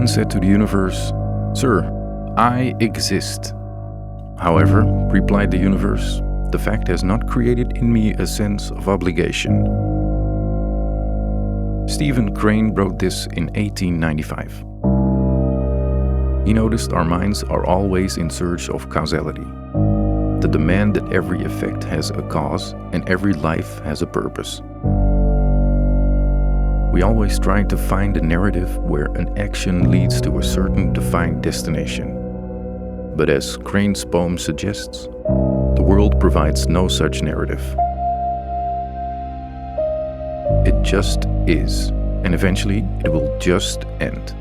then said to the universe, "Sir, I exist." "However," replied the universe, "the fact has not created in me a sense of obligation." Stephen Crane wrote this in 1895. He noticed our minds are always in search of causality, the demand that every effect has a cause and every life has a purpose. We always try to find a narrative where an action leads to a certain defined destination. But as Crane's poem suggests, the world provides no such narrative. It just is, and eventually it will just end.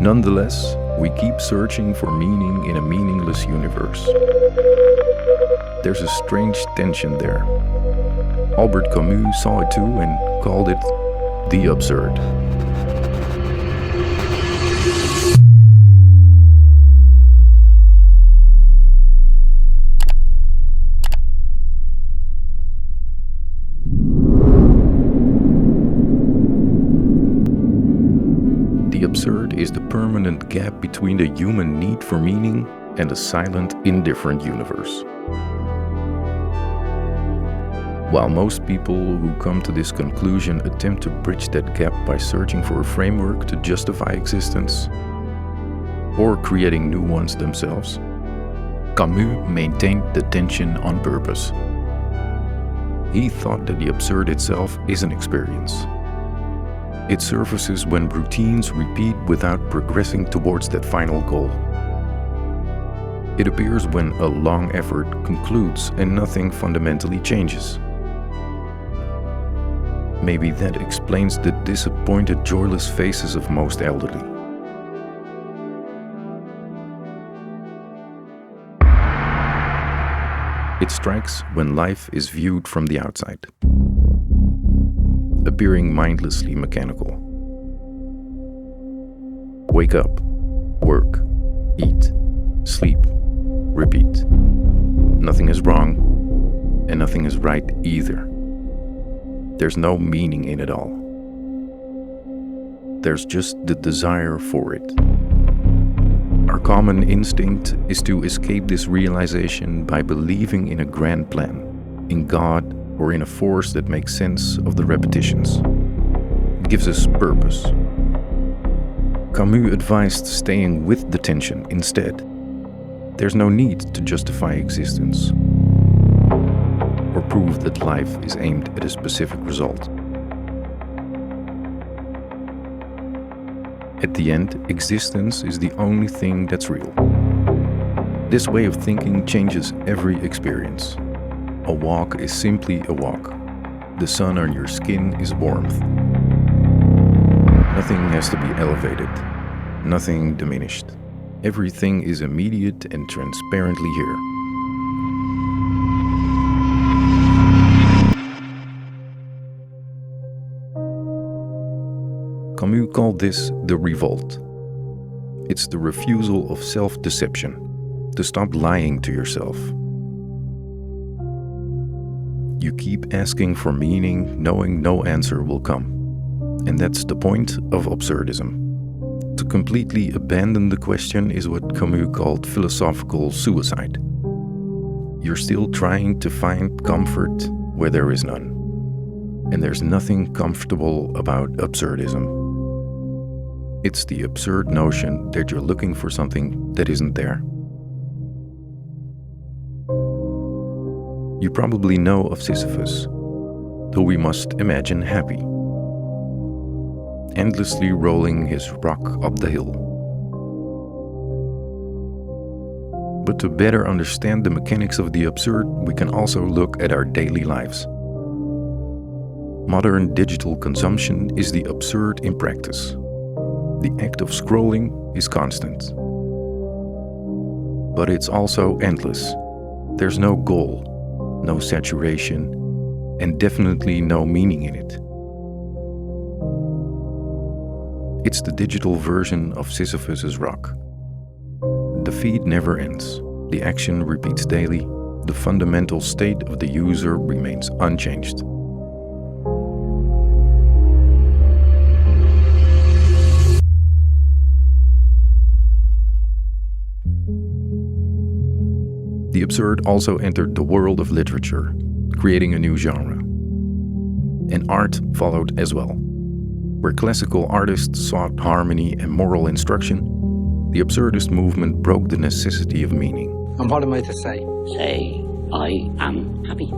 Nonetheless, we keep searching for meaning in a meaningless universe. There's a strange tension there. Albert Camus saw it too and called it the absurd. The absurd is the permanent gap between the human need for meaning and a silent, indifferent universe. While most people who come to this conclusion attempt to bridge that gap by searching for a framework to justify existence, or creating new ones themselves, Camus maintained the tension on purpose. He thought that the absurd itself is an experience. It surfaces when routines repeat without progressing towards that final goal. It appears when a long effort concludes and nothing fundamentally changes. Maybe that explains the disappointed, joyless faces of most elderly. It strikes when life is viewed from the outside, appearing mindlessly mechanical. Wake up, work, eat, sleep, repeat. Nothing is wrong, and nothing is right either. There's no meaning in it all. There's just the desire for it. Our common instinct is to escape this realization by believing in a grand plan, in God, or in a force that makes sense of the repetitions. It gives us purpose. Camus advised staying with the tension instead. There's no need to justify existence or prove that life is aimed at a specific result. At the end, existence is the only thing that's real. This way of thinking changes every experience. A walk is simply a walk. The sun on your skin is warmth. Nothing has to be elevated, nothing diminished. Everything is immediate and transparently here. Camus called this the revolt. It's the refusal of self-deception, to stop lying to yourself. You keep asking for meaning, knowing no answer will come. And that's the point of absurdism. To completely abandon the question is what Camus called philosophical suicide. You're still trying to find comfort where there is none. And there's nothing comfortable about absurdism. It's the absurd notion that you're looking for something that isn't there. You probably know of Sisyphus, who we must imagine happy, endlessly rolling his rock up the hill. But to better understand the mechanics of the absurd, we can also look at our daily lives. Modern digital consumption is the absurd in practice. The act of scrolling is constant. But it's also endless. There's no goal, no saturation, and definitely no meaning in it. It's the digital version of Sisyphus's rock. The feed never ends. The action repeats daily. The fundamental state of the user remains unchanged. absurd also entered the world of literature, creating a new genre. And art followed as well. Where classical artists sought harmony and moral instruction, the Absurdist movement broke the necessity of meaning. And what am I to say? Say, I am happy.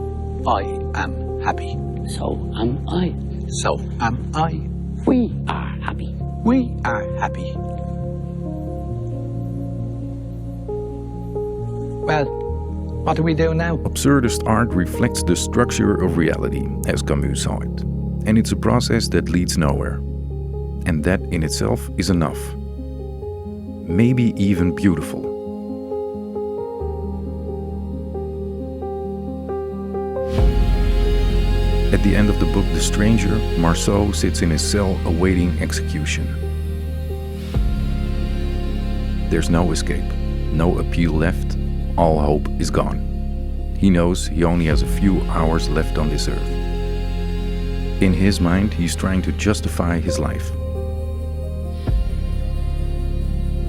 I am happy. So am I. So am I. We are happy. We are happy. Well, what do we do now? Absurdist art reflects the structure of reality, as Camus saw it. And it's a process that leads nowhere. And that in itself is enough. Maybe even beautiful. At the end of the book The Stranger, Marceau sits in his cell awaiting execution. There's no escape, no appeal left, all hope is gone. He knows he only has a few hours left on this earth. In his mind, he's trying to justify his life.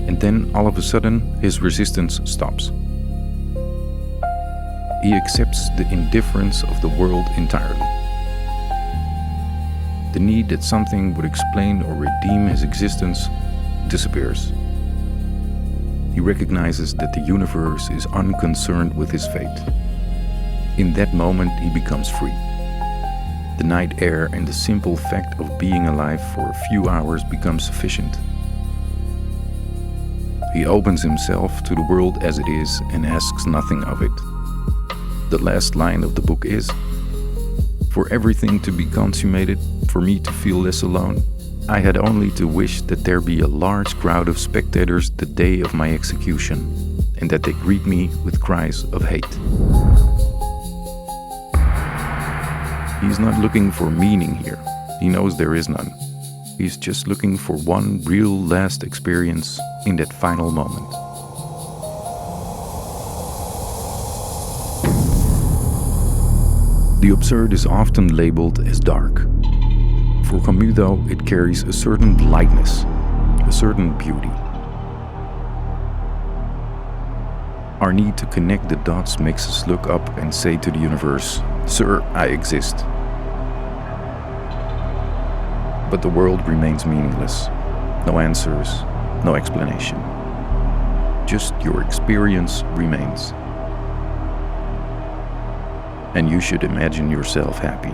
And then, all of a sudden, his resistance stops. He accepts the indifference of the world entirely. The need that something would explain or redeem his existence disappears. He recognizes that the universe is unconcerned with his fate. In that moment, he becomes free. The night air and the simple fact of being alive for a few hours becomes sufficient. He opens himself to the world as it is and asks nothing of it. The last line of the book is, "For everything to be consummated, for me to feel less alone, I had only to wish that there be a large crowd of spectators the day of my execution, and that they greet me with cries of hate." He's not looking for meaning here. He knows there is none. He's just looking for one real last experience in that final moment. The absurd is often labeled as dark. For Camus, though, it carries a certain lightness, a certain beauty. Our need to connect the dots makes us look up and say to the universe, "Sir, I exist." But the world remains meaningless. No answers, no explanation. Just your experience remains. And you should imagine yourself happy.